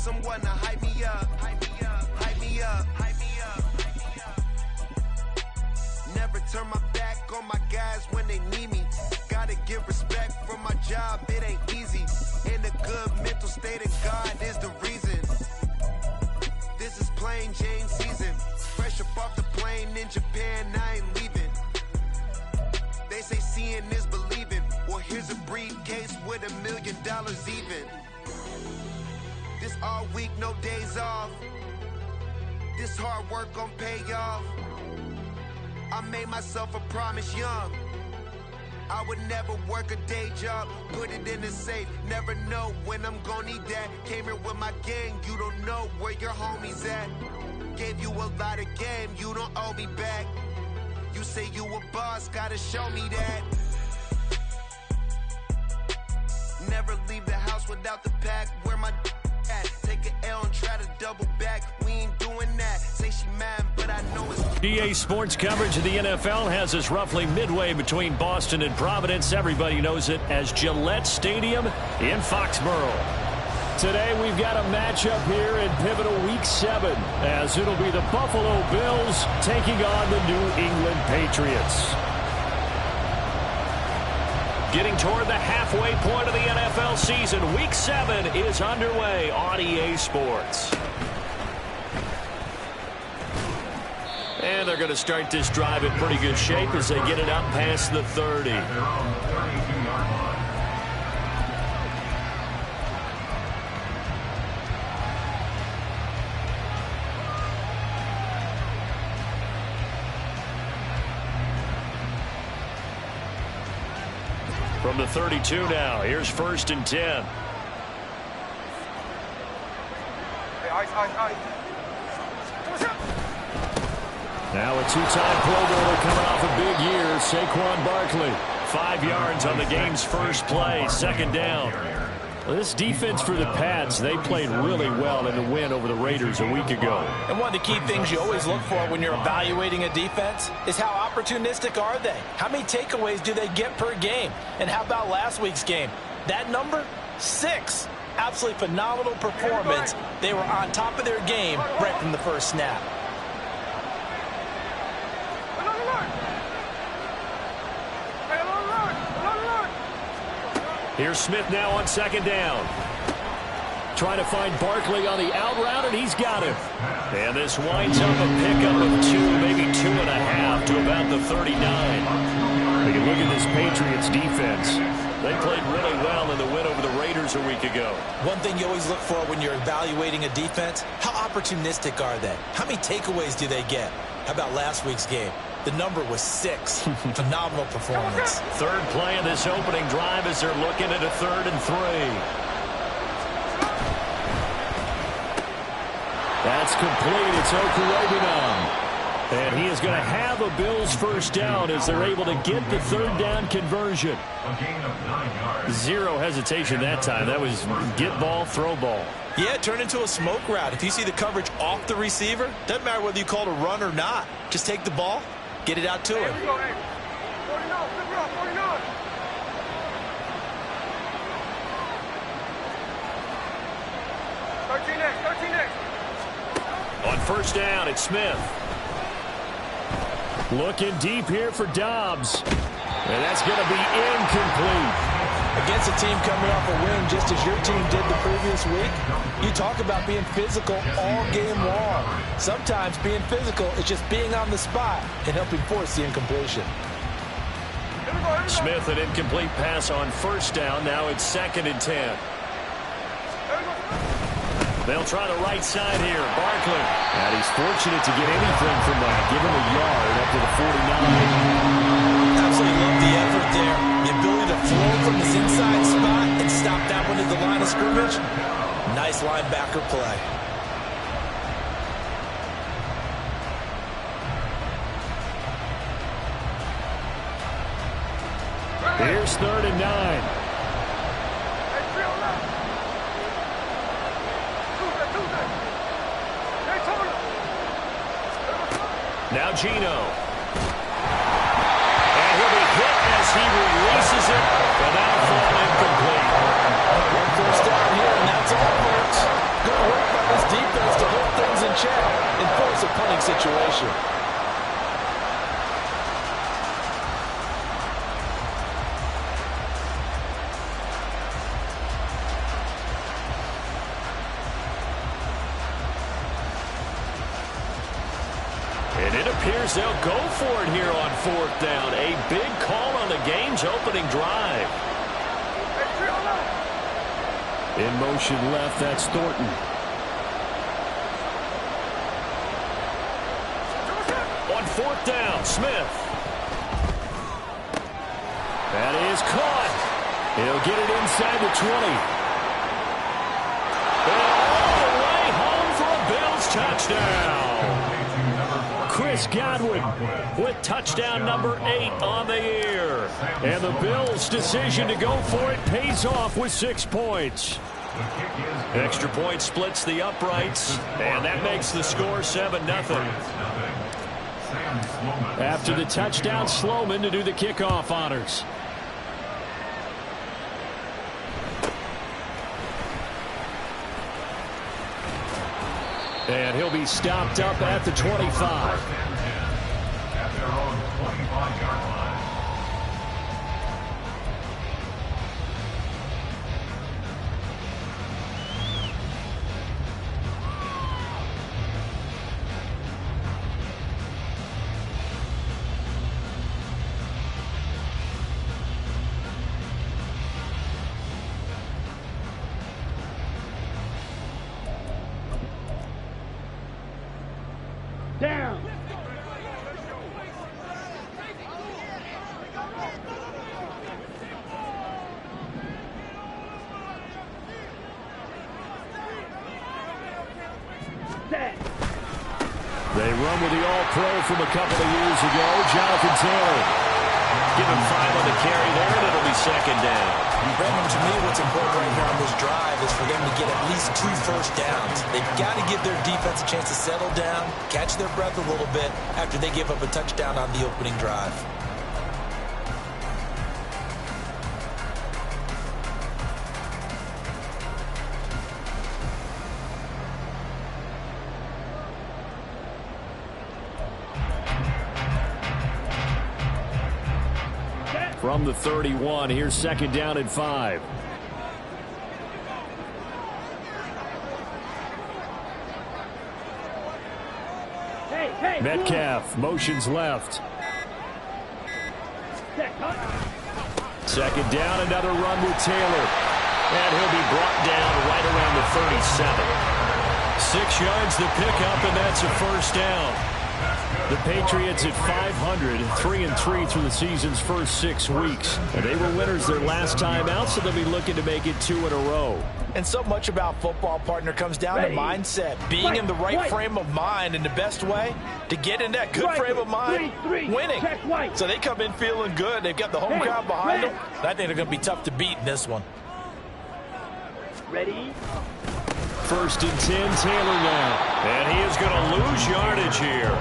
someone to hype me up, hype me up, hype me up, hype me up, hype me up. Never turn my back on my guys when they need me. Gotta give respect for my job, it ain't easy. In a good mental state, and God is the reason. This is plain Jane season. Fresh up off the plane in Japan, I ain't leaving. They say seeing is believing. Well, here's a briefcase with $1 million even. This all week, no days off. This hard work gon' pay off. I made myself a promise young. I would never work a day job, put it in the safe. Never know when I'm gon' need that. Came here with my gang, you don't know where your homies at. Gave you a lot of game, you don't owe me back. You say you a boss, gotta show me that. Never leave the house without the pack. Where my at? Take an L and try to double back. We ain't doing that. Say she mad, but I know it's... EA Sports coverage of the NFL has us roughly midway between Boston and Providence. Everybody knows it as Gillette Stadium in Foxborough. Today we've got a matchup here in pivotal Week 7 as it'll be the Buffalo Bills taking on the New England Patriots. Getting toward the halfway point of the NFL season, Week 7 is underway on EA Sports. And they're going to start this drive in pretty good shape as they get it up past the 30. From the 32 now, here's 1st and 10. Now a two-time Pro Bowler coming off a big year, Saquon Barkley. 5 yards on the game's first play, 2nd down. Well, this defense for the Pats, they played really well in the win over the Raiders a week ago. And one of the key things you always look for when you're evaluating a defense is how opportunistic are they? How many takeaways do they get per game? And how about last week's game? That number? 6. Absolutely phenomenal performance. They were on top of their game right from the first snap. Here's Smith now on 2nd down. Trying to find Barkley on the out route, and he's got him. And this winds up a pickup of 2, maybe 2.5 to about the 39. You look at this Patriots defense. They played really well in the win over the Raiders a week ago. One thing you always look for when you're evaluating a defense, how opportunistic are they? How many takeaways do they get? How about last week's game? The number was 6. Phenomenal performance. 3rd play of this opening drive as they're looking at a 3rd and 3. That's complete. It's Okurobinon. And he is going to have a Bills first down as they're able to get the 3rd down conversion. 0 hesitation that time. That was get ball, throw ball. Yeah, it turned into a smoke route. If you see the coverage off the receiver, doesn't matter whether you call it a run or not. Just take the ball, get it out to him. Here we go, hey. 49, 49. On 1st down, it's Smith. Looking deep here for Dobbs. And that's going to be incomplete. Against a team coming off a win just as your team did the previous week, you talk about being physical all game long. Sometimes being physical is just being on the spot and helping force the incompletion. Smith, an incomplete pass on 1st down. Now it's 2nd and 10. They'll try the right side here. Barkley. And he's fortunate to get anything from that. Give him a yard up to the 49. Absolutely love the effort there. The ability to flow from this inside spot and stop that one at the line of scrimmage. Nice linebacker play. Here's 3rd and 9. Now Gino. And he'll be hit as he releases it, and that'll fall incomplete. One first down here, and that's all, folks. Good work And it appears they'll go for it here on 4th down. A big call on the game's opening drive. In motion left, that's Thornton. On 4th down, Smith. That is caught. He'll get it inside the 20. And all the way home for a Bills touchdown. Chris Godwin with touchdown number 8 on the year. And the Bills' decision to go for it pays off with 6 points. Extra point splits the uprights, and that makes the score 7-0. After the touchdown, Sloman to do the kickoff honors. And he'll be stopped up at the 25. At their own 25-yard line. Down. They run with the All-Pro from a couple of years ago, Jonathan Taylor. Give him 5 on the carry there, and it'll be 2nd down. Brandon, to me, what's important right here on this drive is for them to get at least 2 first downs. They've got to give their defense a chance to settle down, catch their breath a little bit after they give up a touchdown on the opening drive. From the 31, here's 2nd down and 5. Metcalf motions left. 2nd down, another run with Taylor. And he'll be brought down right around the 37. 6 yards the pickup, and that's a 1st down. The Patriots at 500, 3-3 through the season's first 6 weeks. And they were winners their last time out, so they'll be looking to make it 2 in a row. And so much about football, partner, comes down to mindset. Being in the right frame of mind, and the best way to get in that good frame of mind, winning. So they come in feeling good. They've got the home crowd behind them. I think they're going to be tough to beat in this one. Ready? 1st and 10, Taylor now. And he is going to lose yardage here.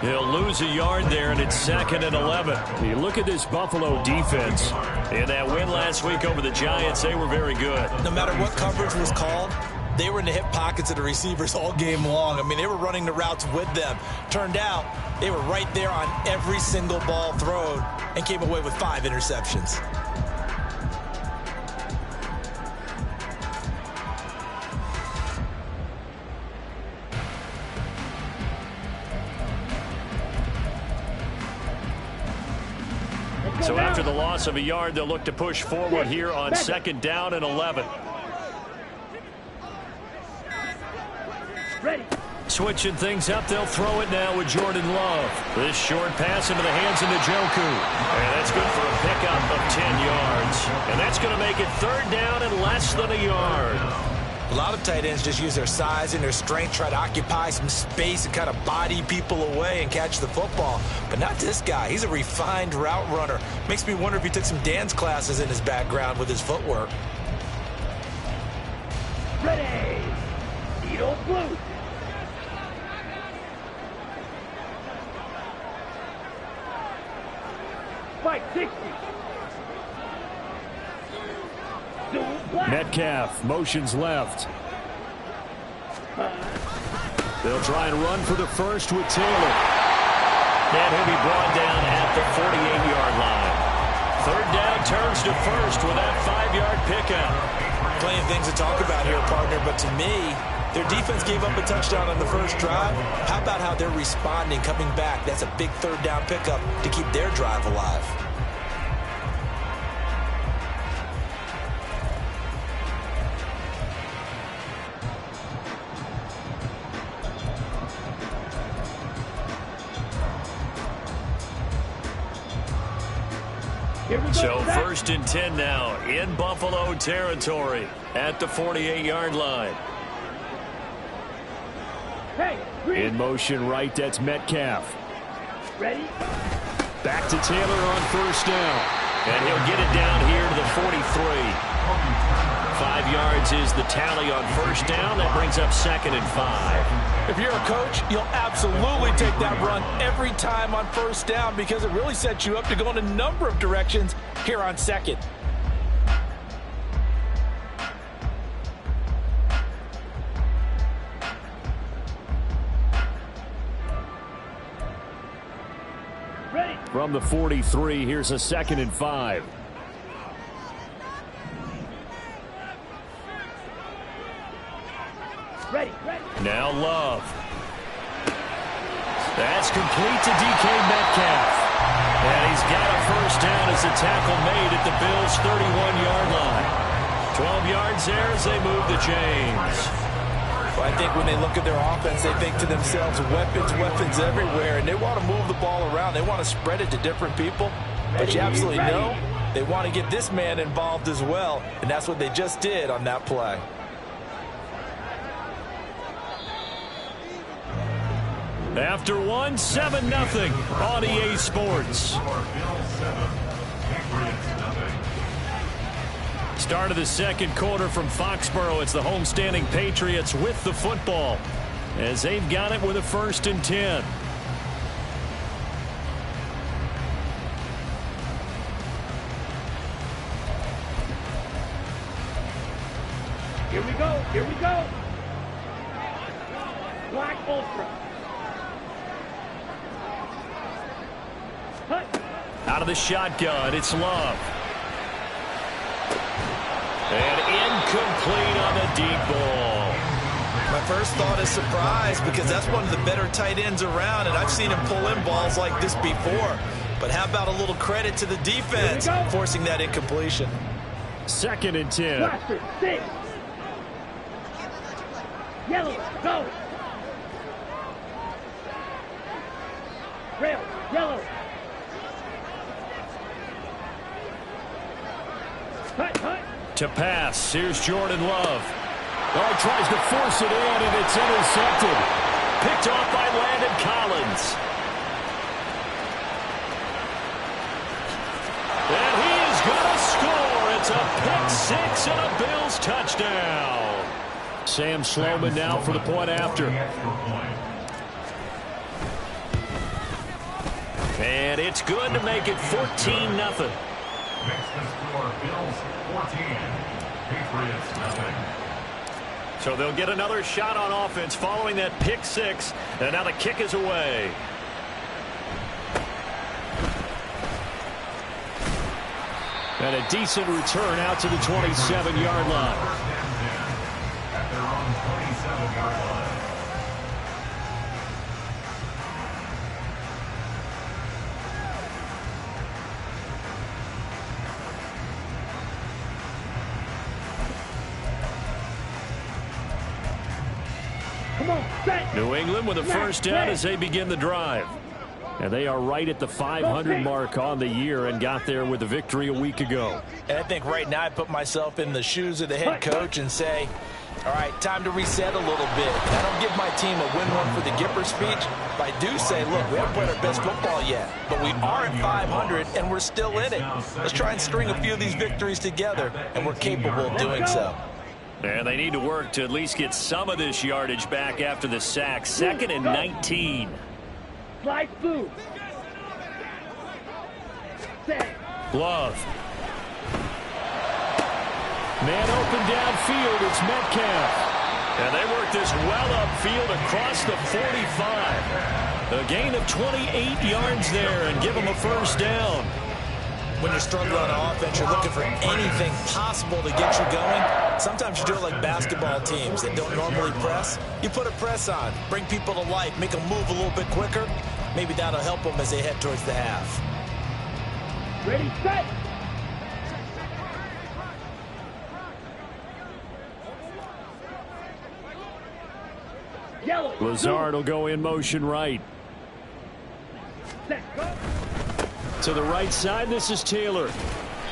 He'll lose a yard there, and it's 2nd and 11. You look at this Buffalo defense. In that win last week over the Giants, they were very good. No matter what coverage was called, they were in the hip pockets of the receivers all game long. I mean, they were running the routes with them. Turned out, they were right there on every single ball thrown and came away with 5 interceptions. So after the loss of a yard, they'll look to push forward here on 2nd down and 11. Ready. Switching things up, they'll throw it now with Jordan Love. This short pass into the hands of Njoku. And that's good for a pickup of 10 yards. And that's going to make it 3rd down and less than a yard. A lot of tight ends just use their size and their strength, try to occupy some space and kind of body people away and catch the football. But not this guy. He's a refined route runner. Makes me wonder if he took some dance classes in his background with his footwork. Ready. Eagle blue. Spike 60. Metcalf motions left. They'll try and run for the 1st with Taylor. And he'll be brought down at the 48-yard line. 3rd down turns to 1st with that 5-yard pickup. Plenty of things to talk about here, partner, but to me, Their defense gave up a touchdown on the first drive. How about how they're responding, coming back? That's a big third down pickup to keep their drive alive. So 1st and 10 now in Buffalo territory at the 48-yard line. In motion right, that's Metcalf. Ready? Back to Taylor on 1st down. And he'll get it down here to the 43. 5 yards is the tally on 1st down. That brings up 2nd and 5. If you're a coach, you'll absolutely take that run every time on 1st down because it really sets you up to go in a number of directions here on 2nd. Ready? From the 43, here's a 2nd and 5. Ready? Now Love. That's complete to DK Metcalf. And he's got a 1st down as the tackle made at the Bills' 31-yard line. 12 yards there as they move the chains. Well, I think when they look at their offense, they think to themselves, weapons everywhere, and they want to move the ball around. They want to spread it to different people. But you absolutely know they want to get this man involved as well, and that's what they just did on that play. After 7-0 on EA Sports. Start of the 2nd quarter from Foxborough. It's the homestanding Patriots with the football as they've got it with a 1st and 10. Here we go. Here we go. Black Ultra. Out of the shotgun, it's Love. And incomplete on the deep ball. My first thought is surprise because that's one of the better tight ends around, and I've seen him pull in balls like this before. But how about a little credit to the defense forcing that incompletion? 2nd and 10. Blaster, 6. Yellow, go. Rail, yellow. To pass, here's Jordan Love. Oh, tries to force it in, and it's intercepted. Picked off by Landon Collins. And he is going to score. It's a pick 6 and a Bills touchdown. Sam Sloman now for the point after. And it's good to make it 14-0. Makes the score Bills 14, Patriots nothing. So they'll get another shot on offense following that pick 6. And now the kick is away. And a decent return out to the 27-yard line. At their own 27-yard line. New England with a 1st down as they begin the drive. And they are right at the 500 mark on the year and got there with a victory a week ago. And I think right now I put myself in the shoes of the head coach and say, all right, time to reset a little bit. And I don't give my team a win one for the Gipper speech, but I do say, look, we haven't played our best football yet, but we are at 500 and we're still in it. Let's try and string a few of these victories together, and we're capable of doing so. And they need to work to at least get some of this yardage back after the sack. 2nd and 19. Slide through. Love. Man open downfield. It's Metcalf. And they work this well upfield across the 45. A gain of 28 yards there and give them a 1st down. When you're struggling on offense, you're looking for anything possible to get you going. Sometimes you do it like basketball teams that don't normally press. You put a press on, bring people to life, make them move a little bit quicker. Maybe that'll help them as they head towards the half. Ready, set. Yellow. Lazard will go in motion right. Set, go. To the right side, this is Taylor.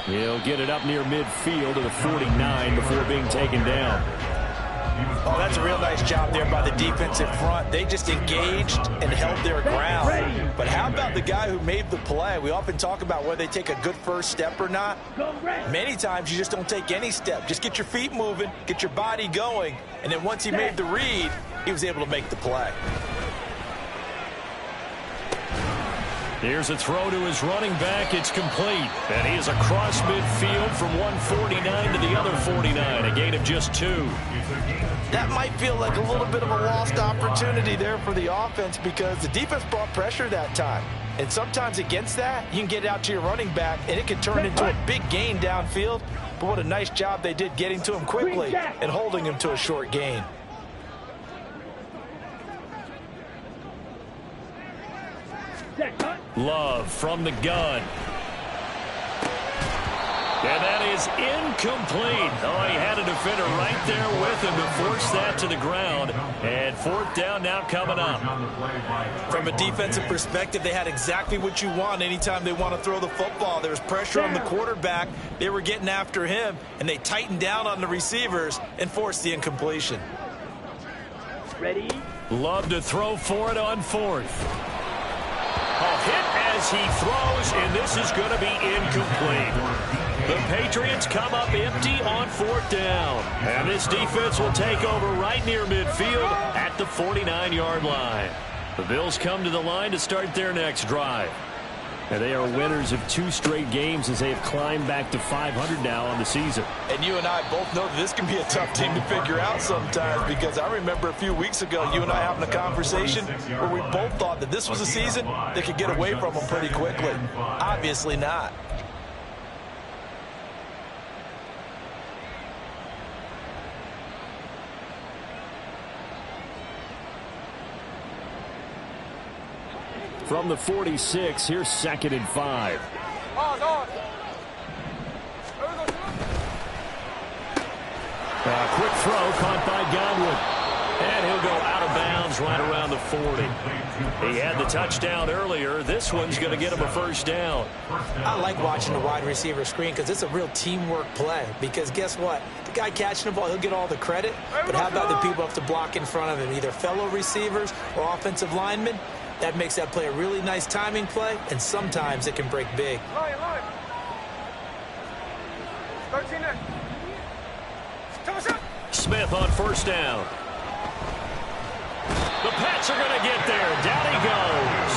He'll get it up near midfield to the 49 before being taken down. Oh, that's a real nice job there by the defensive front. They just engaged and held their ground. But how about the guy who made the play? We often talk about whether they take a good first step or not. Many times you just don't take any step. Just get your feet moving, get your body going, and then once he made the read, he was able to make the play. Here's a throw to his running back. It's complete. And he is across midfield from 149 to the other 49. A gain of just 2. That might feel like a little bit of a lost opportunity there for the offense because the defense brought pressure that time. And sometimes against that, you can get out to your running back, and it can turn into a big gain downfield. But what a nice job they did getting to him quickly and holding him to a short gain. Love from the gun. And that is incomplete. Oh, he had a defender right there with him to force that to the ground. And fourth down now coming up. From a defensive perspective, they had exactly what you want anytime they want to throw the football. There was pressure on the quarterback. They were getting after him, and they tightened down on the receivers and forced the incompletion. Ready? Love to throw for it on fourth. A hit as he throws, and this is going to be incomplete. The Patriots come up empty on fourth down. And this defense will take over right near midfield at the 49-yard line. The Bills come to the line to start their next drive. And they are winners of 2 straight games as they have climbed back to 500 now on the season. And you and I both know that this can be a tough team to figure out sometimes because I remember a few weeks ago you and I having a conversation where we both thought that this was a season that could get away from them pretty quickly. Obviously not. From the 46, here's 2nd and 5. Quick throw caught by Godwin. And he'll go out of bounds right around the 40. He had the touchdown earlier. This one's going to get him a first down. I like watching the wide receiver screen because it's a real teamwork play. Because guess what? The guy catching the ball, he'll get all the credit. But how about the people who have to block in front of him, either fellow receivers or offensive linemen? That makes that play a really nice timing play, and sometimes it can break big. Smith on first down. The Pats are going to get there. Down he goes.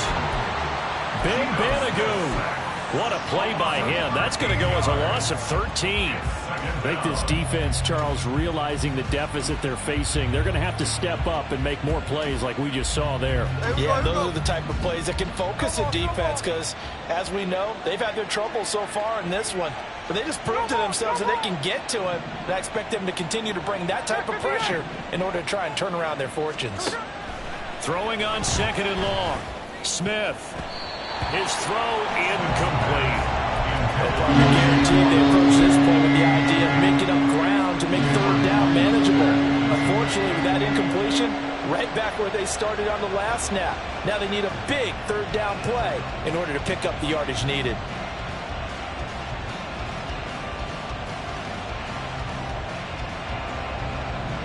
Big Banagoo. What a play by him. That's going to go as a loss of 13. I think this defense, Charles, realizing the deficit they're facing, they're going to have to step up and make more plays like we just saw there. Yeah, those are the type of plays that can focus a defense because, as we know, they've had their trouble so far in this one. But they just proved to themselves that they can get to him, and I expect them to continue to bring that type of pressure in order to try and turn around their fortunes. Throwing on 2nd and long. Smith. His throw incomplete. You're guaranteed they approach this point with the idea of making up ground to make 3rd down manageable. Unfortunately, with that incompletion, right back where they started on the last snap. Now they need a big 3rd down play in order to pick up the yardage needed.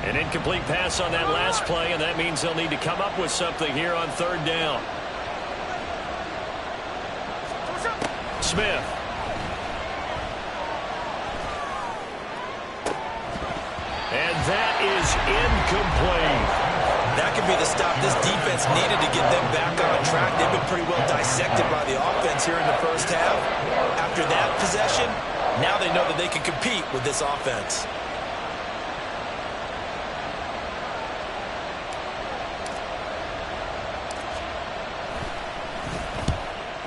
An incomplete pass on that last play, and that means they'll need to come up with something here on 3rd down. Smith. And that is incomplete. That could be the stop this defense needed to get them back on track. They've been pretty well dissected by the offense here in the first half. After that possession, now they know that they can compete with this offense.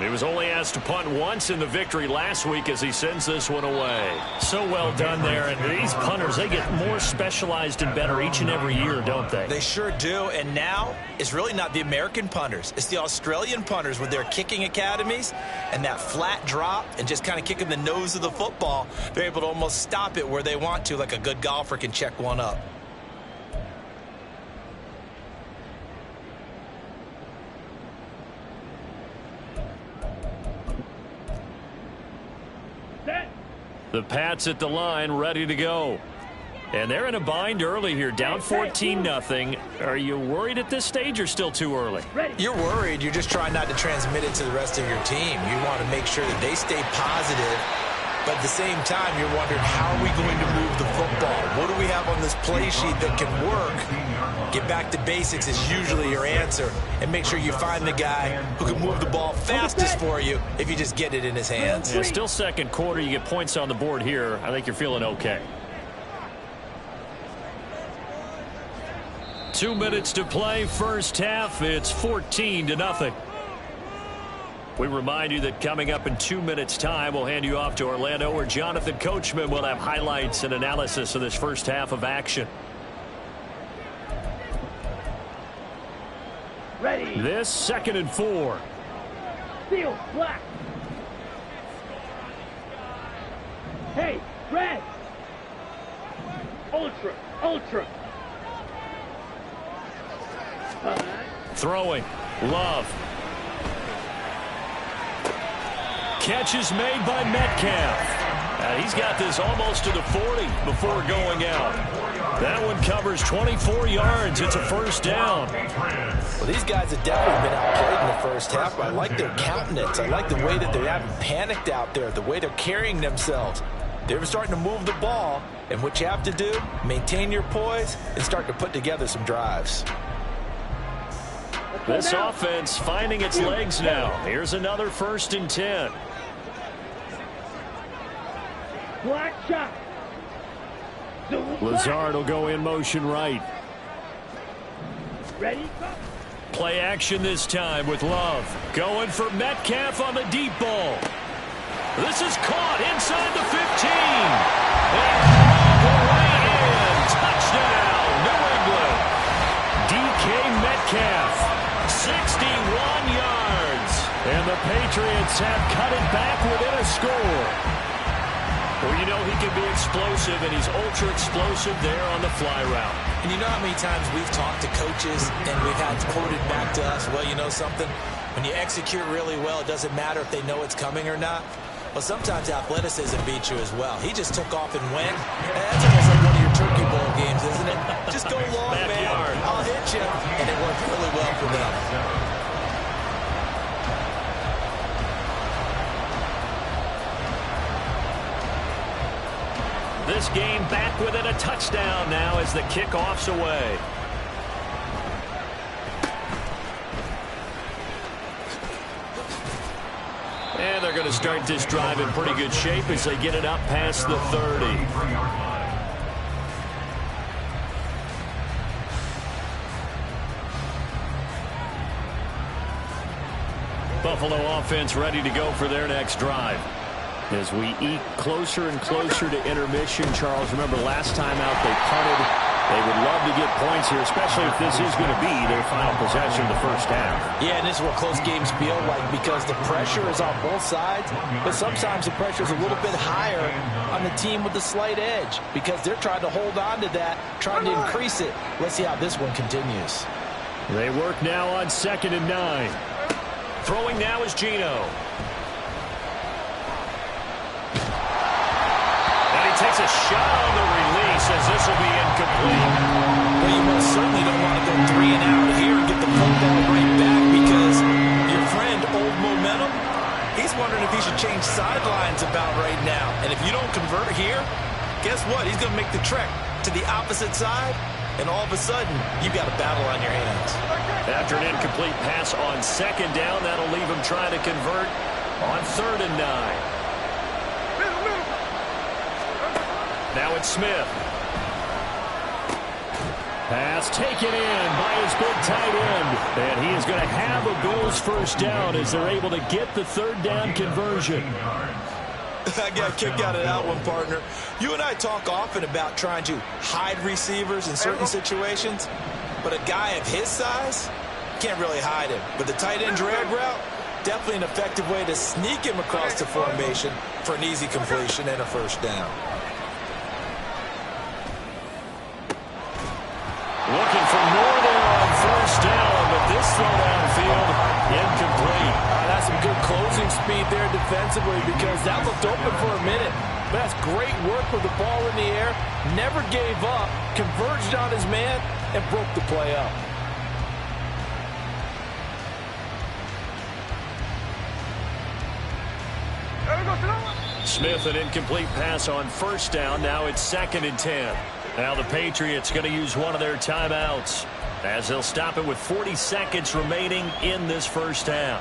He was only asked to punt once in the victory last week as he sends this one away. So well done there. And these punters, they get more specialized and better each and every year, don't they? They sure do. And now it's really not the American punters. It's the Australian punters with their kicking academies and that flat drop and just kind of kicking the nose of the football. They're able to almost stop it where they want to, like a good golfer can check one up. The Pats at the line, ready to go. And they're in a bind early here, down 14-0. Are you worried at this stage or still too early? You're worried. You're just trying not to transmit it to the rest of your team. You want to make sure that they stay positive. But at the same time, you're wondering, how are we going to move the football? What do we have on this play sheet that can work? Get back to basics is usually your answer. And make sure you find the guy who can move the ball fastest for you if you just get it in his hands. Yeah, still second quarter. You get points on the board here. I think you're feeling okay. 2 minutes to play, first half. It's 14-0. We remind you that coming up in 2 minutes' time, we'll hand you off to Orlando, where Jonathan Coachman will have highlights and analysis of this first half of action. Ready. This 2nd and 4. Steel, black. Hey, red. Ultra, ultra. Throwing. Love. Catch is made by Metcalf. He's got this almost to the 40 before going out. That one covers 24 yards. It's a first down. Well, these guys have definitely been outplayed in the first half, but I like their countenance. I like the way that they haven't panicked out there, the way they're carrying themselves. They're starting to move the ball, and what you have to do, maintain your poise and start to put together some drives. This offense finding its legs now. Here's another 1st and 10. Black shot. Lazard will go in motion right. Ready? Play action this time with Love. Going for Metcalf on the deep ball. This is caught inside the 15. And way in. Touchdown, New England. DK Metcalf, 61 yards. And the Patriots have cut it back within a score. Well, you know he can be explosive, and he's ultra-explosive there on the fly route. And you know how many times we've talked to coaches and we've had quoted back to us, well, you know something? When you execute really well, it doesn't matter if they know it's coming or not. Well, sometimes athleticism beats you as well. He just took off and went. That's almost like one of your Turkey Bowl games, isn't it? Just go long, Backyard. man. I'll hit you. And it worked really well for them. This game back within a touchdown now as the kickoff's away. And they're going to start this drive in pretty good shape as they get it up past the 30. Buffalo offense ready to go for their next drive. As we eat closer and closer to intermission, Charles, remember last time out they punted. They would love to get points here, especially if this is going to be their final possession of the first half. Yeah, and this is what close games feel like because the pressure is on both sides, but sometimes the pressure is a little bit higher on the team with the slight edge because they're trying to hold on to that, trying to increase it. Let's see how this one continues. They work now on 2nd and 9. Throwing now is Geno. Takes a shot on the release as this will be incomplete. Well, you most certainly don't want to go 3 and out here and get the football right back because your friend, Old Momentum, he's wondering if he should change sidelines about right now. And if you don't convert here, guess what? He's going to make the trek to the opposite side, and all of a sudden, you've got a battle on your hands. After an incomplete pass on 2nd down, that'll leave him trying to convert on 3rd and 9. Now it's Smith. Pass taken in by his big tight end. And he is going to have a Bills first down as they're able to get the third down conversion. I got a kick out of that one, partner. You and I talk often about trying to hide receivers in certain situations, but a guy of his size can't really hide him. But the tight end drag route, definitely an effective way to sneak him across the formation for an easy completion and a first down. Looking for more there on first down, but this throw downfield incomplete. That's some good closing speed there defensively because that looked open for a minute. But that's great work with the ball in the air. Never gave up, converged on his man, and broke the play up. Smith, an incomplete pass on first down. Now it's 2nd and 10. Now the Patriots going to use one of their timeouts as they'll stop it with 40 seconds remaining in this first half.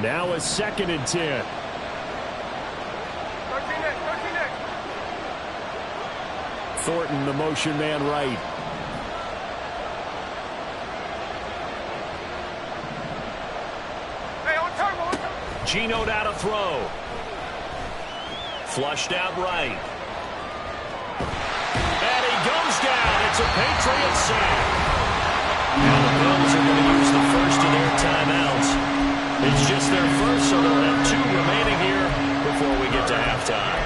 Now it's 2nd and 10. Thornton, the motion man right. Geno out to throw. Flushed out right. And he goes down. It's a Patriots sack. Now the Bills are going to use the first of their timeouts. It's just their first, so they'll have 2 remaining here before we get to halftime.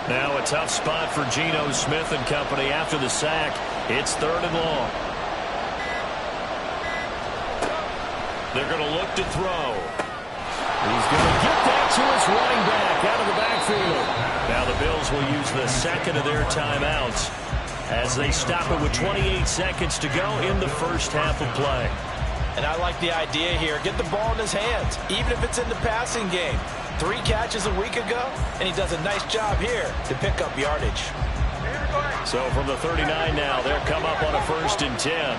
Now a tough spot for Geno Smith and company after the sack. It's 3rd and long. They're going to look to throw. He's going to get that to his running back out of the backfield. Now the Bills will use the 2nd of their timeouts as they stop it with 28 seconds to go in the first half of play. And I like the idea here. Get the ball in his hands, even if it's in the passing game. 3 catches a week ago, and he does a nice job here to pick up yardage. So from the 39 now, they'll come up on a 1st and 10.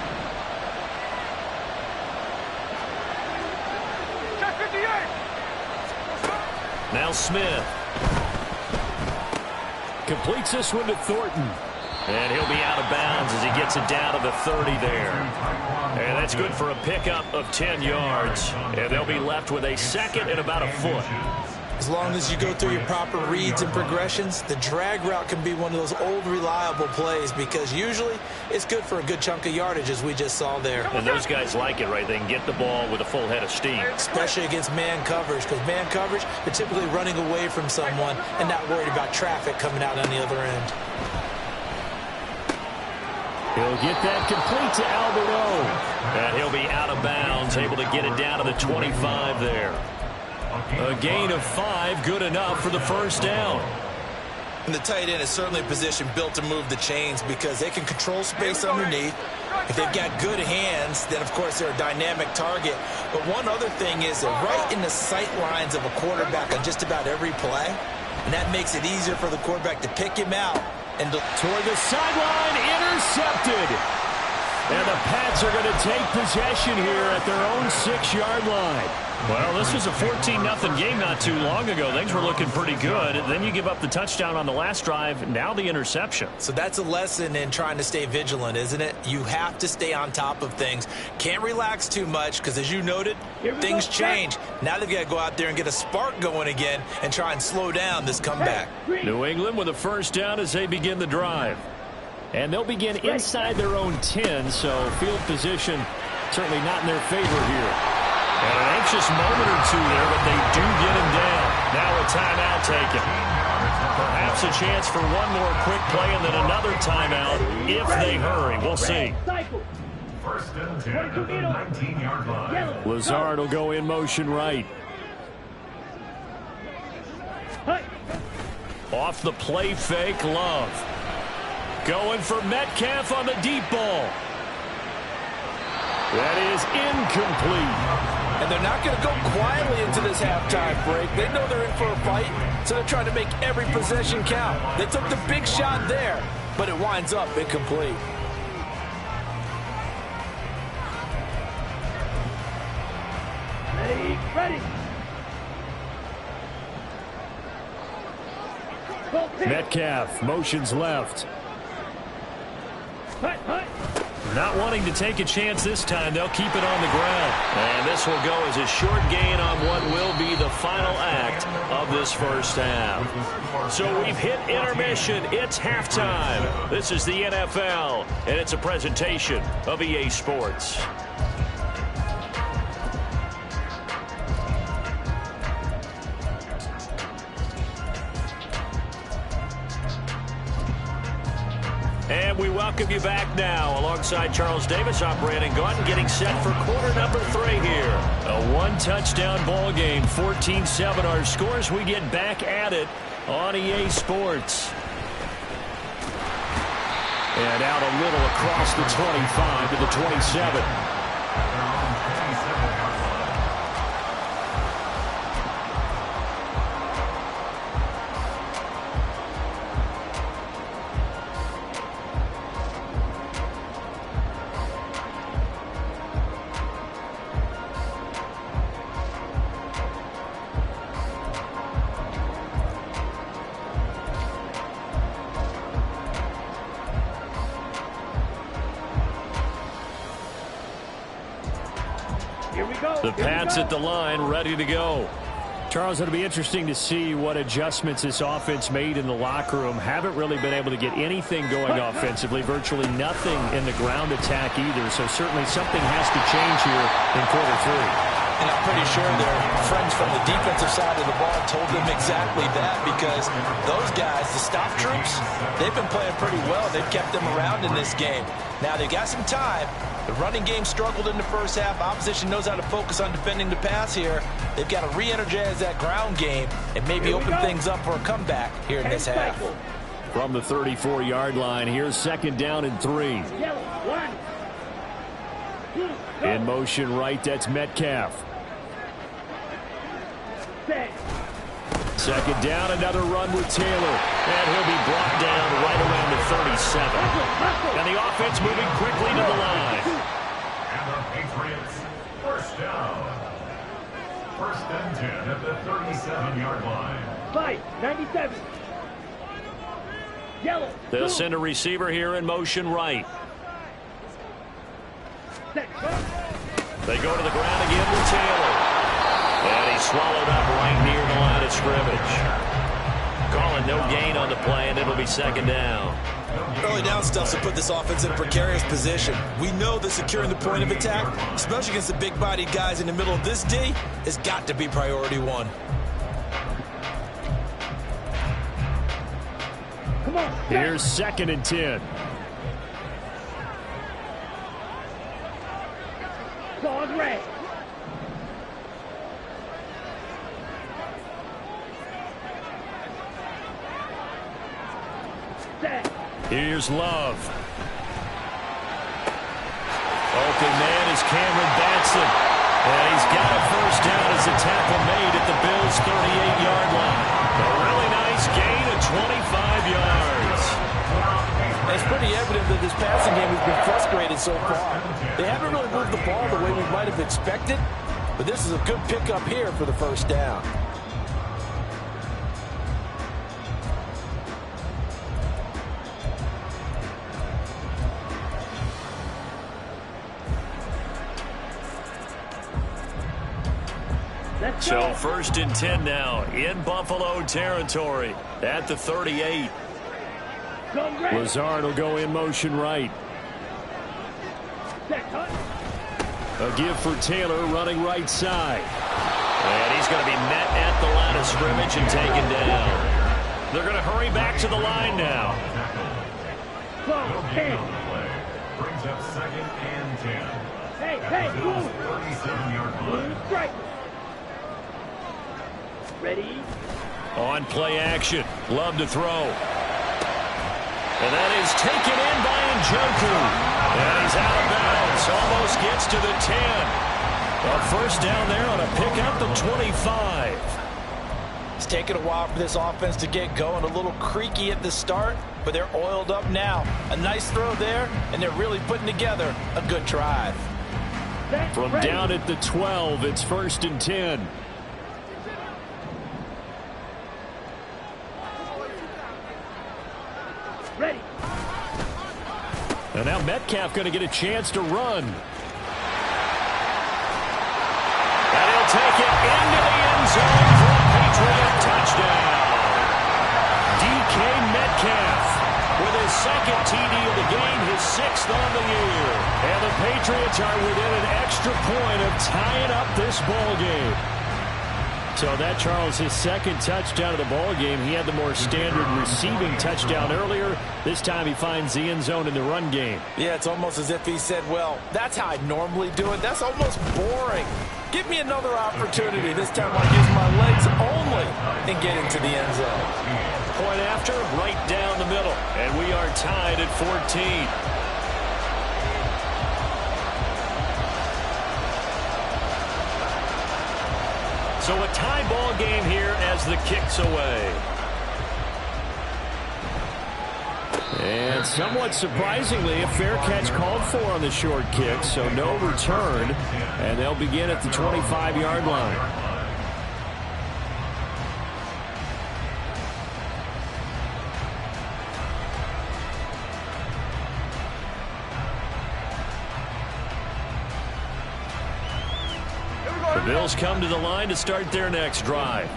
Now Smith. Completes this one to Thornton. And he'll be out of bounds as he gets it down to the 30 there. And that's good for a pickup of 10 yards. And they'll be left with a 2nd and about a foot. As long as you go through your proper reads and progressions, the drag route can be one of those old reliable plays because usually it's good for a good chunk of yardage as we just saw there. And those guys like it, right? They can get the ball with a full head of steam. Especially against man coverage because man coverage, they're typically running away from someone and not worried about traffic coming out on the other end. He'll get that complete to Albert O. And he'll be out of bounds, able to get it down to the 25 there. A gain of 5, good enough for the first down. And the tight end is certainly a position built to move the chains because they can control space underneath. If they've got good hands, then, of course, they're a dynamic target. But one other thing is they're right in the sight lines of a quarterback on just about every play. And that makes it easier for the quarterback to pick him out. And toward the sideline, intercepted. And the Pats are going to take possession here at their own 6-yard line. Well, this was a 14-0 game not too long ago. Things were looking pretty good. Then you give up the touchdown on the last drive. Now the interception. So that's a lesson in trying to stay vigilant, isn't it? You have to stay on top of things. Can't relax too much because, as you noted, things change. Now they've got to go out there and get a spark going again and try and slow down this comeback. New England with a first down as they begin the drive. And they'll begin inside their own 10, so field position certainly not in their favor here. And an anxious moment or two there, but they do get him down. Now a timeout taken. Perhaps a chance for one more quick play and then another timeout if they hurry. We'll see. First and 10 at the 19-yard line. Lazard will go in motion right. Off the play fake, Love. Going for Metcalf on the deep ball. That is incomplete. And they're not going to go quietly into this halftime break. They know they're in for a fight, so they're trying to make every possession count. They took the big shot there, but it winds up incomplete. Ready. Metcalf motions left. Not wanting to take a chance this time. They'll keep it on the ground. And this will go as a short gain on what will be the final act of this first half. So we've hit intermission. It's halftime. This is the NFL, and it's a presentation of EA Sports. And we welcome you back now. Alongside Charles Davis, I'm Brandon Gaudin, getting set for quarter number 3 here. A one-touchdown ball game, 14-7 our scores. We get back at it on EA Sports. And out a little across the 25 to the 27. The Pats at the line, ready to go. Charles, it'll be interesting to see what adjustments this offense made in the locker room. Haven't really been able to get anything going offensively, virtually nothing in the ground attack either. So certainly something has to change here in quarter 3. And I'm pretty sure their friends from the defensive side of the ball told them exactly that, because those guys, the stop troops, they've been playing pretty well. They've kept them around in this game. Now they've got some time. The running game struggled in the first half. Opposition knows how to focus on defending the pass here. They've got to re-energize that ground game and maybe open things up for a comeback here in this half. From the 34-yard line, here's second down and 3. In motion right, that's Metcalf. Second down, another run with Taylor. And he'll be brought down right around the 37. And the offense moving quickly to the line. And the Patriots, first down. First and 10 at the 37-yard line. 97. Yellow. They'll send a receiver here in motion right. They go to the ground again with Taylor. And he's swallowed up right near the line of scrimmage. Calling no gain on the play, and it'll be second down. Early down stuff to put this offense in a precarious position. We know that securing the point of attack, especially against the big-bodied guys in the middle of this D, has got to be priority 1. Come on. Here's second and 10. Dog red. Here's Love. Open man is Cameron Batson. And he's got a first down as the tackle made at the Bills' 38-yard line. A really nice gain of 25 yards. It's pretty evident that this passing game has been frustrated so far. They haven't really moved the ball the way we might have expected, but this is a good pickup here for the first down. So first and 10 now in Buffalo territory at the 38. Lazard will go in motion right. A give for Taylor running right side. And he's going to be met at the line of scrimmage and taken down. They're going to hurry back to the line now. Brings up 2nd and 10. Hey, move. 37-yard line. Strike. Ready? On play action. Love to throw. And that is taken in by Njoku. And he's out of bounds. Almost gets to the 10. A first down there on a pickup of 25. It's taken a while for this offense to get going. A little creaky at the start, but they're oiled up now. A nice throw there, and they're really putting together a good drive. From down at the 12, it's 1st and 10. Ready. And now Metcalf going to get a chance to run. And he'll take it into the end zone for a Patriot touchdown. DK Metcalf with his 2nd TD of the game, his 6th on the year. And the Patriots are within an extra point of tying up this ball game. So that, Charles, his 2nd touchdown of the ball game. He had the more standard receiving touchdown earlier. This time he finds the end zone in the run game. Yeah, it's almost as if he said, well, that's how I normally do it. That's almost boring. Give me another opportunity. This time I'll use my legs only and get into the end zone. Point after, right down the middle. And we are tied at 14. So a tie ball game here as the kick's away. And somewhat surprisingly, a fair catch called for on the short kick, so no return. And they'll begin at the 25-yard line. The Bills come to the line to start their next drive.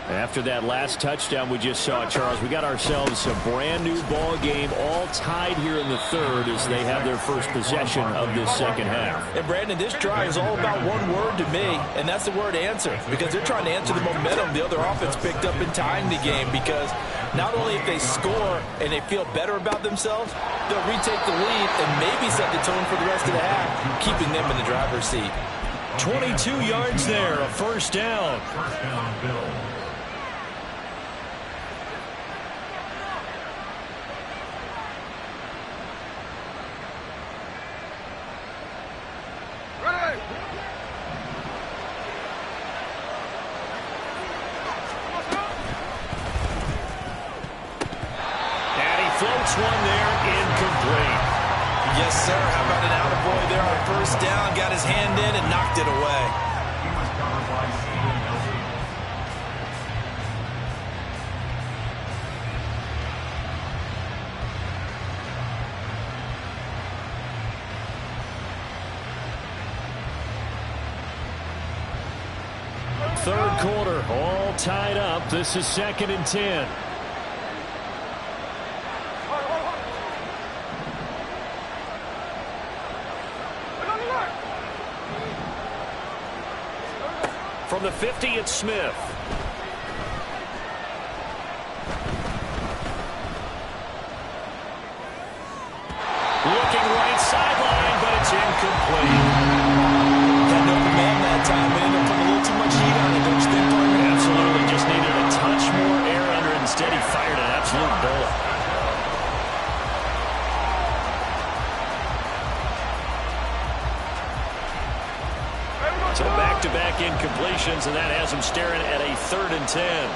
After that last touchdown we just saw, Charles, we got ourselves a brand new ball game, all tied here in the 3rd as they have their first possession of this 2nd half. And Brandon, this drive is all about one word to me, and that's the word answer, because they're trying to answer the momentum the other offense picked up in tying the game, because not only if they score and they feel better about themselves, they'll retake the lead and maybe set the tone for the rest of the half, keeping them in the driver's seat. 22 yards there, a first down. First down, Bill. And he floats one there, incomplete. Yes, sir. How about an attaboy there on first down? Got his hand in and knocked it away. He was covered by Steven Nelson. Third quarter, all tied up. This is 2nd and 10. From the 50, it's Smith. Looking right sideline, but it's incomplete. Had no command that time. They ended up putting a little too much heat on it, don't you think, partner? Absolutely, just needed a touch more air under it. Instead, he fired an absolute bullet. So back-to-back incompletions, and that has him staring at a 3rd and 10.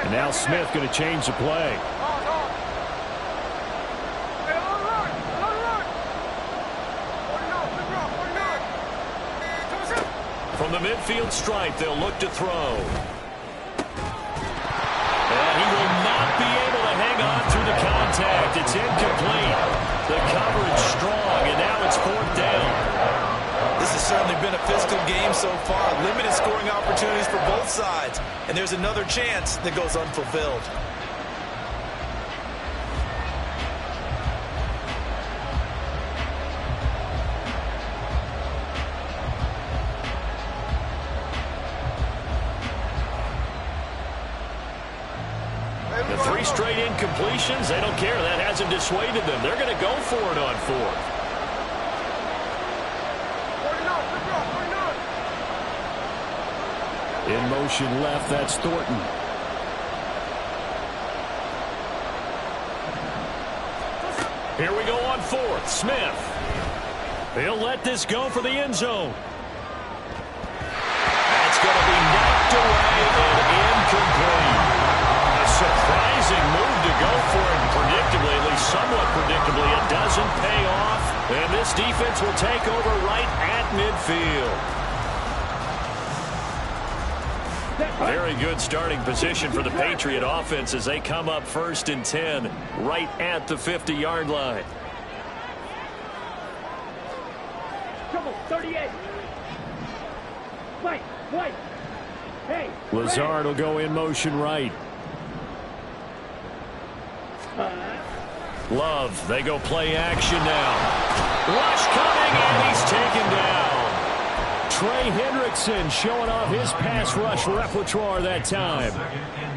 And now Smith going to change the play. From the midfield stripe, they'll look to throw. And he will not be able to hang on through the contact. It's incomplete. The coverage strong, and now it's 4th down. This has certainly been a physical game so far. Limited scoring opportunities for both sides. And there's another chance that goes unfulfilled. 3 straight incompletions. They don't care. That hasn't dissuaded them. They're going to go for it on 4th. In motion left, that's Thornton. Here we go on 4th. Smith. He'll let this go for the end zone. That's going to be knocked away and incomplete. A surprising move to go for it. Predictably, at least somewhat predictably, it doesn't pay off. And this defense will take over right at midfield. Very good starting position for the Patriot offense as they come up 1st and 10 right at the 50-yard line. Trouble, 38. White. Hey. Lazard will go in motion right. Love, they go play action now. Rush coming, and he's taken down. Trey Hendrickson showing off his pass rush repertoire that time.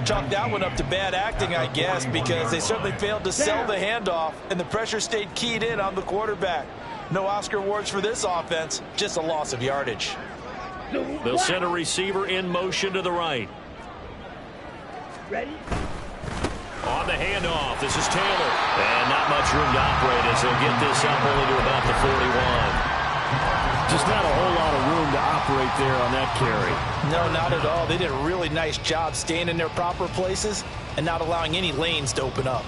Chalk that one up to bad acting, I guess, because they certainly failed to sell the handoff, and the pressure stayed keyed in on the quarterback. No Oscar awards for this offense, just a loss of yardage. They'll send a receiver in motion to the right. Ready? On the handoff, this is Taylor. And not much room to operate as they'll get this up only to about the 41. Just not a whole lot of room to operate there on that carry. No, not at all. They did a really nice job staying in their proper places and not allowing any lanes to open up.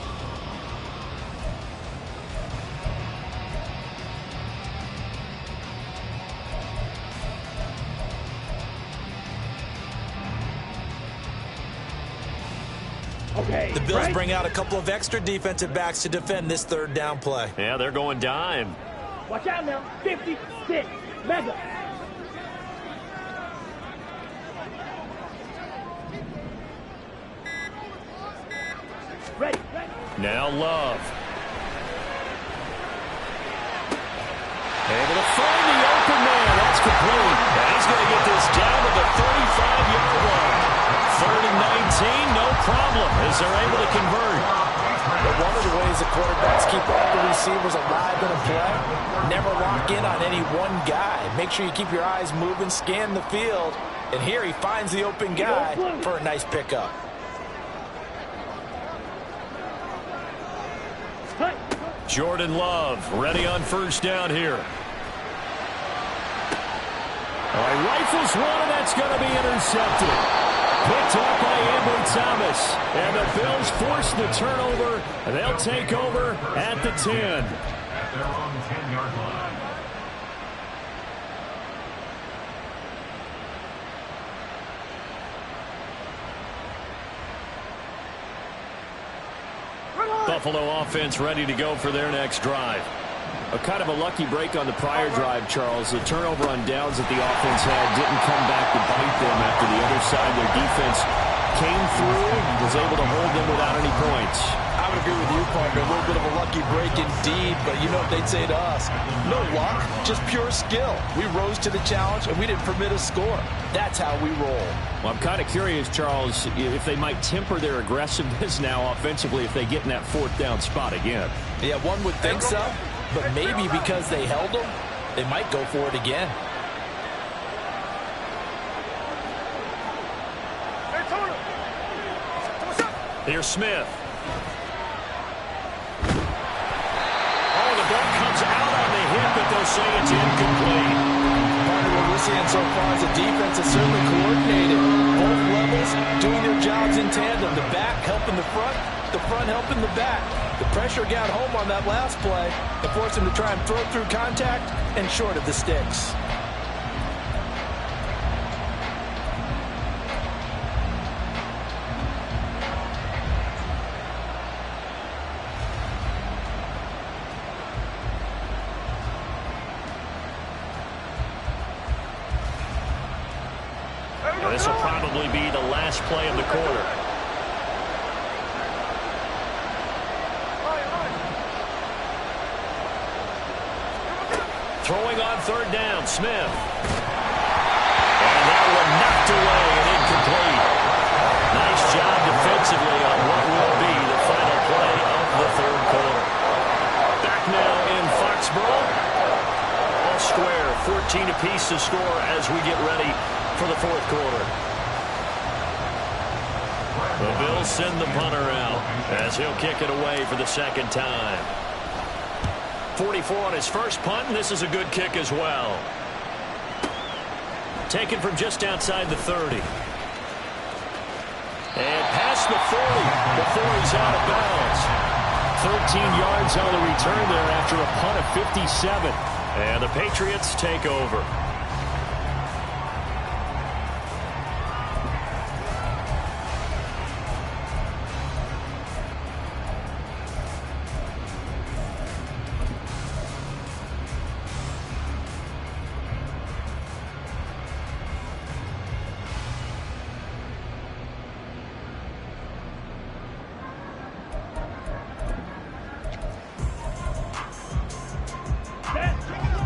Okay. The Bills bring out a couple of extra defensive backs to defend this 3rd down play. Yeah, they're going dime. Watch out now. 56. Mega. Ready. Now Love. Able to find the open man. That's complete. And he's going to get this down to the 35-yard line. 3rd and 19, no problem, as they're able to convert. But one of the ways the quarterbacks keep all the receivers alive in a play, never lock in on any one guy. Make sure you keep your eyes moving, scan the field. And here he finds the open guy for a nice pickup. Jordan Love ready on 1st down here. Rifles one, and that's going to be intercepted. Picked up by Ambry Thomas. And the Bills force the turnover. And they'll take over at the 10. At their own 10-yard line. Buffalo offense ready to go for their next drive. A kind of a lucky break on the prior drive, Charles. The turnover on downs that the offense had didn't come back to bite them after the other side. Their defense came through and was able to hold them without any points. I would agree with you, partner. A little bit of a lucky break indeed, but you know what they'd say to us. No luck, just pure skill. We rose to the challenge, and we didn't permit a score. That's how we roll. Well, I'm kind of curious, Charles, if they might temper their aggressiveness now offensively if they get in that 4th down spot again. Yeah, one would think so, but maybe because they held them, they might go for it again. Here's Smith. Oh, the ball comes out on the hip, but they'll say it's incomplete. Part of what we're seeing so far is the defense is certainly coordinated. Both levels doing their jobs in tandem. The back helping the front helping the back. The pressure got home on that last play and forced him to try and throw through contact and short of the sticks. This will probably be the last play of the quarter. Throwing on 3rd down, Smith. And that one knocked away and incomplete. Nice job defensively on what will be the square. 14 apiece to score as we get ready for the fourth quarter. The Bills send the punter out as he'll kick it away for the second time. 44 on his first punt, and this is a good kick as well. Taken from just outside the 30. And past the 40 before he's out of bounds. 13 yards on the return there after a punt of 57. And the Patriots take over.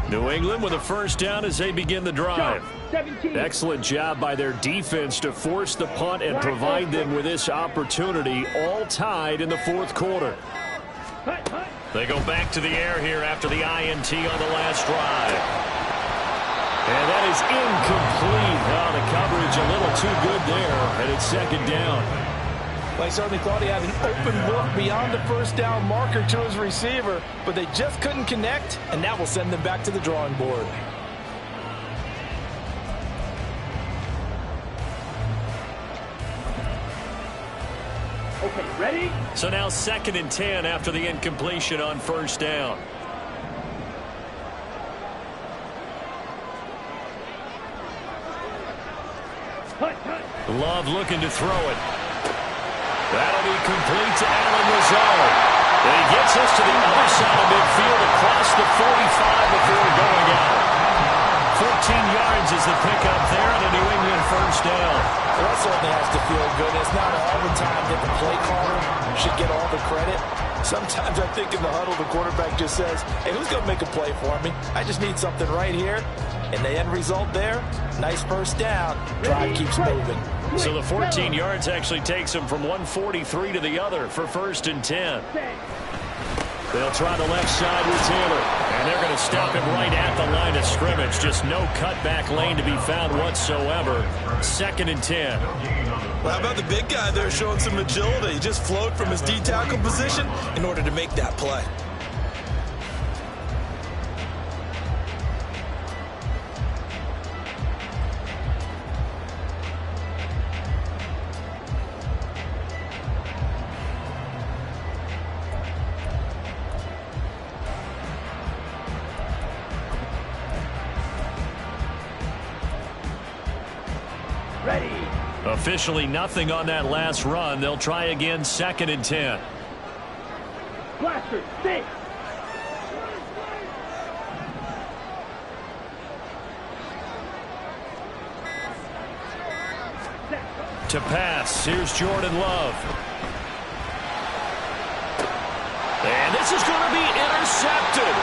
New England with a first down as they begin the drive. 17. Excellent job by their defense to force the punt and provide them with this opportunity, all tied in the fourth quarter. They go back to the air here after the INT on the last drive. And that is incomplete. Oh, the coverage a little too good there, and it's second down. Well, I certainly thought he had an open look beyond the first down marker to his receiver, but they just couldn't connect, and that will send them back to the drawing board. Okay, ready? So now 2nd and 10 after the incompletion on first down. Love looking to throw it. That'll be complete to Allen Lazard. And he gets us to the other side of midfield across the 45 before going out. 14 yards is the pickup there and a New England first down. Well, that certainly has to feel good. It's not all the time that the play caller should get all the credit. Sometimes I think in the huddle the quarterback just says, hey, who's going to make a play for me? I just need something right here. And the end result there, nice first down. Drive keeps moving. So the 14 yards actually takes them from 143 to the other for 1st and 10. They'll try the left side with Taylor. And they're going to stop him right at the line of scrimmage. Just no cutback lane to be found whatsoever. 2nd and 10. Well, how about the big guy there showing some agility? He just flowed from his D-tackle position in order to make that play. Officially nothing on that last run. They'll try again 2nd and 10. Blaster, 6. To pass. Here's Jordan Love. And this is going to be intercepted.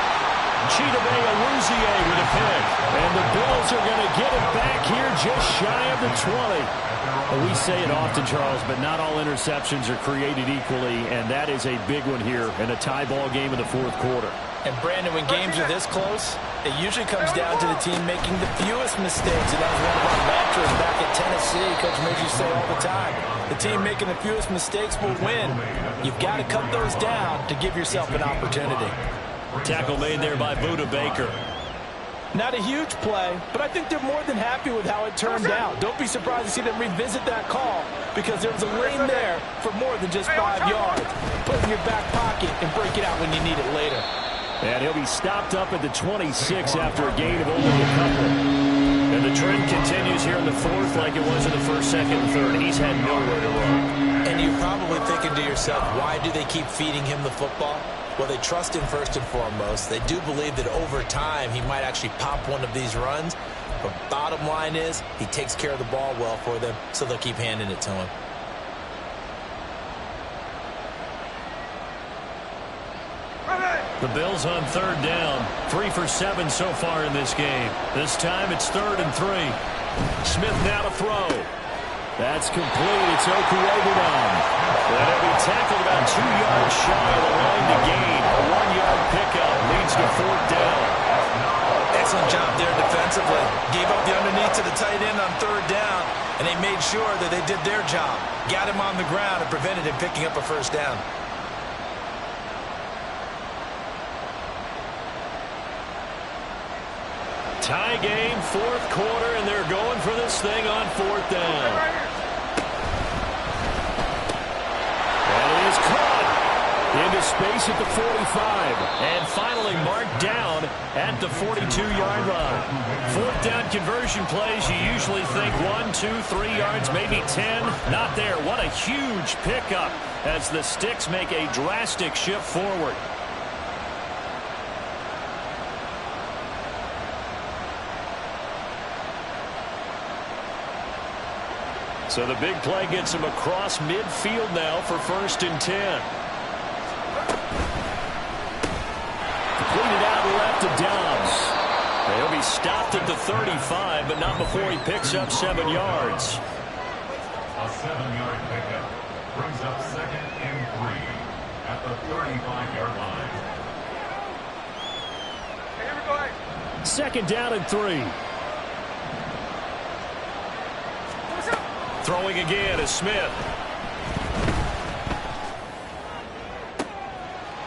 Chidobe Awuzie with a pick. And the Bills are going to get it back here just shy of the 20. Well, we say it often, Charles, but not all interceptions are created equally, and that is a big one here in a tie ball game in the fourth quarter. And, Brandon, when games are this close, it usually comes down to the team making the fewest mistakes. And that was one of our mantras back at Tennessee. Coach made you say all the time, the team making the fewest mistakes will win. You've got to cut those down to give yourself an opportunity. Tackle made there by Buda Baker. Not a huge play, but I think they're more than happy with how it turned out. Don't be surprised to see them revisit that call because there was a lane there for more than just 5 yards. Put it in your back pocket and break it out when you need it later. And he'll be stopped up at the 26 after a gain of only a couple. And the trend continues here in the fourth like it was in the first, second, and third. He's had nowhere to run. And you're probably thinking to yourself, why do they keep feeding him the football? Well, they trust him first and foremost. They do believe that over time he might actually pop one of these runs. But bottom line is he takes care of the ball well for them, so they'll keep handing it to him. The Bills on 3rd down. 3 for 7 so far in this game. This time it's 3rd and 3. Smith now to throw. That's complete. It's Okuegbunam. And he'll be tackled about 2 yards shy of the line to gain. A 1-yard pickup leads to 4th down. Excellent job defensively. Gave up the underneath to the tight end on third down, and they made sure that they did their job. Got him on the ground and prevented him picking up a first down. Tie game, fourth quarter, and they're going for this thing on fourth down. And it is caught into space at the 45. And finally marked down at the 42-yard line. Fourth down conversion plays, you usually think 1, 2, 3 yards, maybe 10. Not there. What a huge pickup as the Sticks make a drastic shift forward. So the big play gets him across midfield now for 1st and 10. Completed out left to Dobbs. He'll be stopped at the 35, but not before he picks up 7 yards. A 7-yard pickup brings up 2nd and 3 at the 35-yard line. 2nd down and 3. Throwing again is Smith.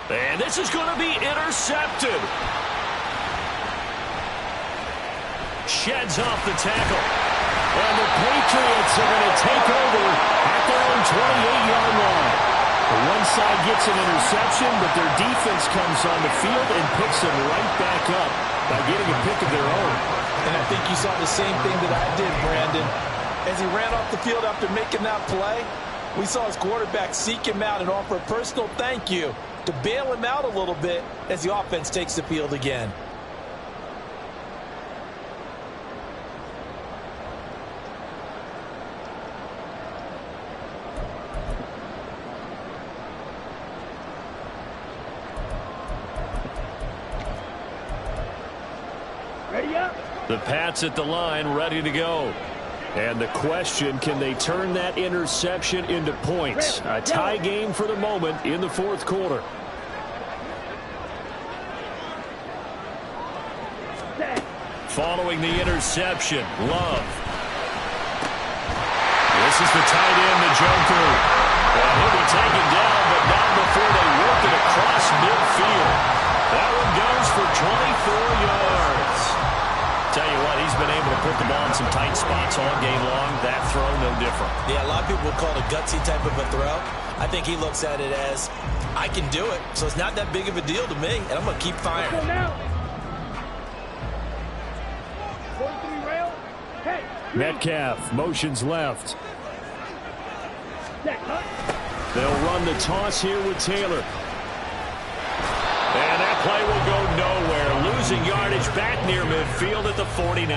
And this is going to be intercepted. Sheds off the tackle. And the Patriots are going to take over at their own 28-yard line. The one side gets an interception, but their defense comes on the field and picks them right back up by getting a pick of their own. And I think you saw the same thing that I did, Brandon. As he ran off the field after making that play, we saw his quarterback seek him out and offer a personal thank you to bail him out a little bit as the offense takes the field again. Ready up. The Pats at the line, ready to go. And the question, can they turn that interception into points? A tie game for the moment in the 4th quarter. Following the interception, Love. This is the tight end, the Joker. And he'll be taken down, but not before they work it across midfield. That one goes for 24 yards. Tell you what, he's been able to put the ball in some tight spots all game long. That throw, no different. Yeah, a lot of people would call it a gutsy type of a throw. I think he looks at it as, I can do it, so it's not that big of a deal to me, and I'm going to keep firing. Let's go now. 43 rail. Hey. Metcalf motions left. Set, huh? They'll run the toss here with Taylor. And that play will go nowhere. Losing yardage back near midfield at the 49.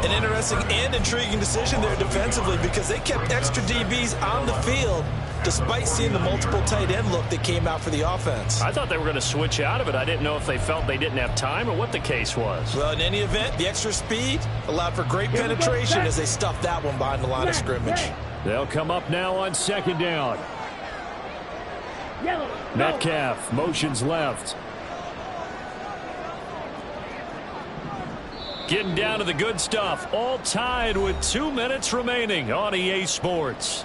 An interesting and intriguing decision there defensively because they kept extra DBs on the field despite seeing the multiple tight end look that came out for the offense. I thought they were going to switch out of it. I didn't know if they felt they didn't have time or what the case was. Well, in any event, the extra speed allowed for great penetration as they stuffed that one behind the line of scrimmage. They'll come up now on 2nd down. Yellow. Metcalf motions left. Getting down to the good stuff. All tied with 2 minutes remaining on EA Sports.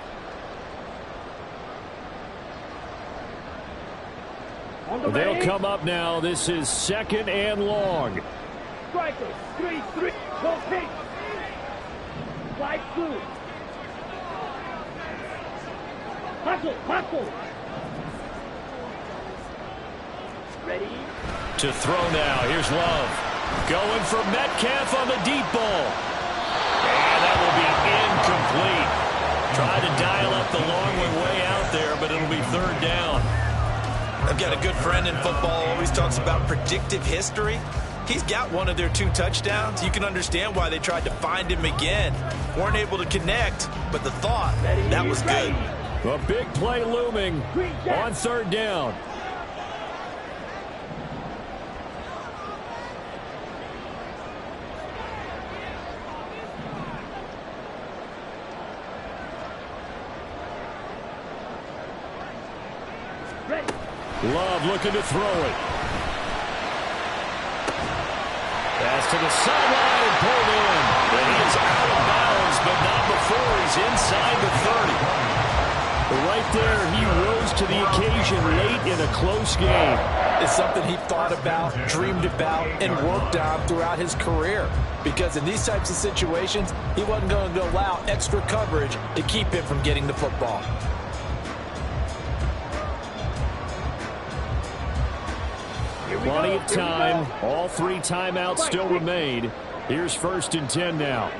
They'll come up now. This is 2nd and long. Strikers. 3-3. Go pick. Slide through. Hustle. Hustle. Ready? To throw now. Here's Love. Going for Metcalf on the deep ball. And that will be incomplete. Tried to dial up the long one way out there, but it'll be 3rd down. I've got a good friend in football, always talks about predictive history. He's got one of their 2 touchdowns. You can understand why they tried to find him again. Weren't able to connect, but the thought, that was good. A big play looming on 3rd down. Love looking to throw it. Pass to the sideline and pulled in. But he is out of bounds, but not before he's inside the 30. Right there, he rose to the occasion late in a close game. It's something he thought about, dreamed about, and worked on throughout his career. Because in these types of situations, he wasn't going to allow extra coverage to keep him from getting the football. Plenty of time. All 3 timeouts still remain. Here's 1st and 10 now.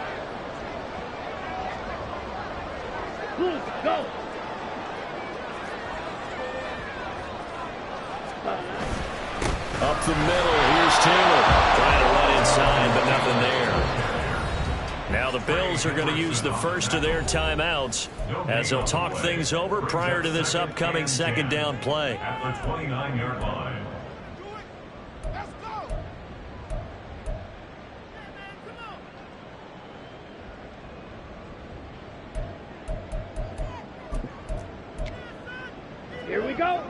Go. Up the middle, here's Taylor. Trying to run inside, but nothing there. Now the Bills are going to use the first of their timeouts as they'll talk things over prior to this upcoming 2nd down play. At the 29-yard line. Here we go.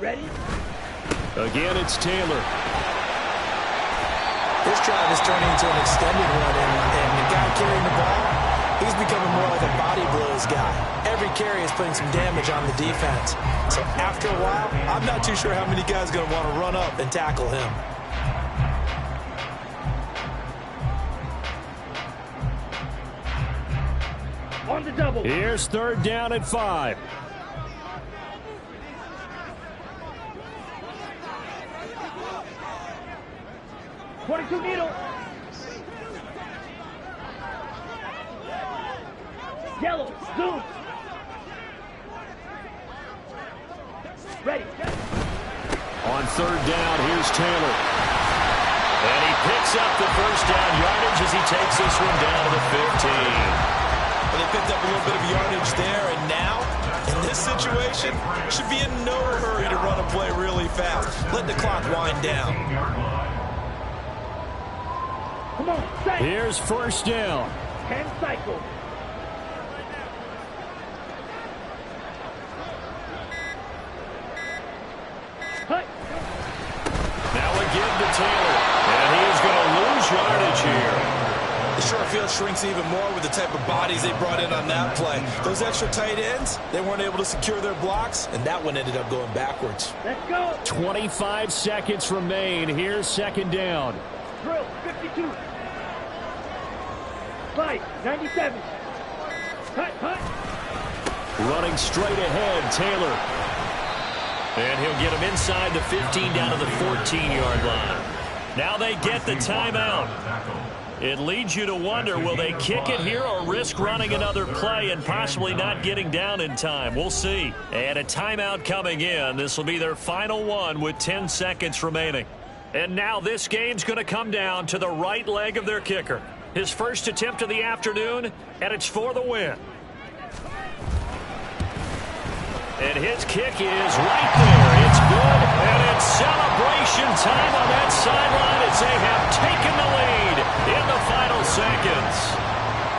Ready? Again, it's Taylor. This drive is turning into an extended one, and the guy carrying the ball, he's becoming more like a body blows guy. Every carry is putting some damage on the defense. So after a while, I'm not too sure how many guys are going to want to run up and tackle him. On the double. Here's 3rd down at 5. .22 needle. Yellow. Zoom. Ready. On 3rd down, here's Taylor. And he picks up the 1st down yardage as he takes this one down to the 15. Well, they picked up a little bit of yardage there, and now, in this situation, should be in no hurry to run a play really fast. Let the clock wind down. Come on, set. Here's 1st down. 10 cycles. Cut. Now a give to Taylor. And he is going to lose yardage here. The short field shrinks even more with the type of bodies they brought in on that play. Those extra tight ends, they weren't able to secure their blocks, and that one ended up going backwards. Let's go. 25 seconds remain. Here's 2nd down. Drill. 52. 5. 97. Cut. Running straight ahead, Taylor. And he'll get him inside the 15 down to the 14-yard line. Now they get the timeout. It leads you to wonder, will they kick it here or risk running another play and possibly not getting down in time? We'll see. And a timeout coming in. This will be their final one with 10 seconds remaining. And now this game's going to come down to the right leg of their kicker. His first attempt of the afternoon, and it's for the win. And his kick is right there. It's good, and it's celebration time on that sideline as they have taken the lead in the final seconds.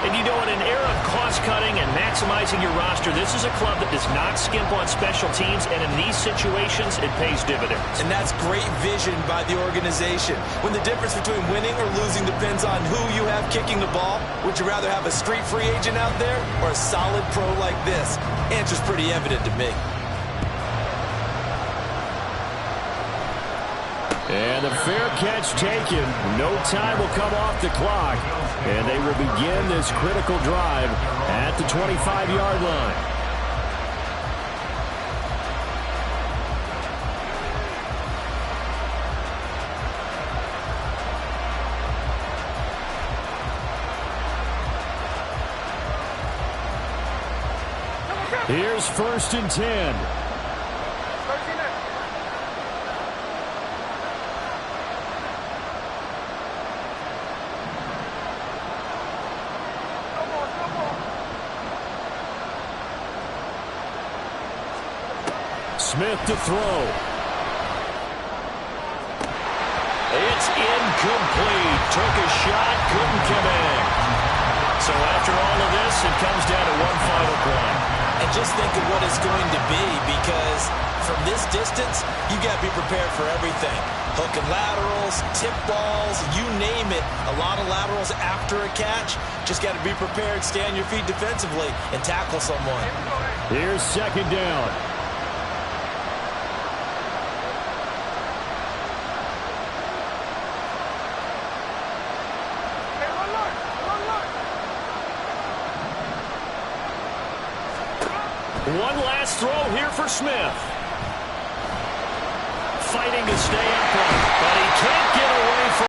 And you know, in an era of cost-cutting and maximizing your roster, this is a club that does not skimp on special teams, and in these situations, it pays dividends. And that's great vision by the organization. When the difference between winning or losing depends on who you have kicking the ball, would you rather have a street free agent out there or a solid pro like this? Answer's pretty evident to me. And the fair catch taken. No time will come off the clock. And they will begin this critical drive at the 25-yard line. Here's 1st and 10. Smith to throw. It's incomplete. Took a shot, couldn't come in. just think of what it's going to be, because from this distance, you got to be prepared for everything. Hook and laterals, tip balls, you name it. A lot of laterals after a catch. Just got to be prepared, stay on your feet defensively, and tackle someone. Here's second down. One last throw here for Smith. Fighting to stay upright, but he can't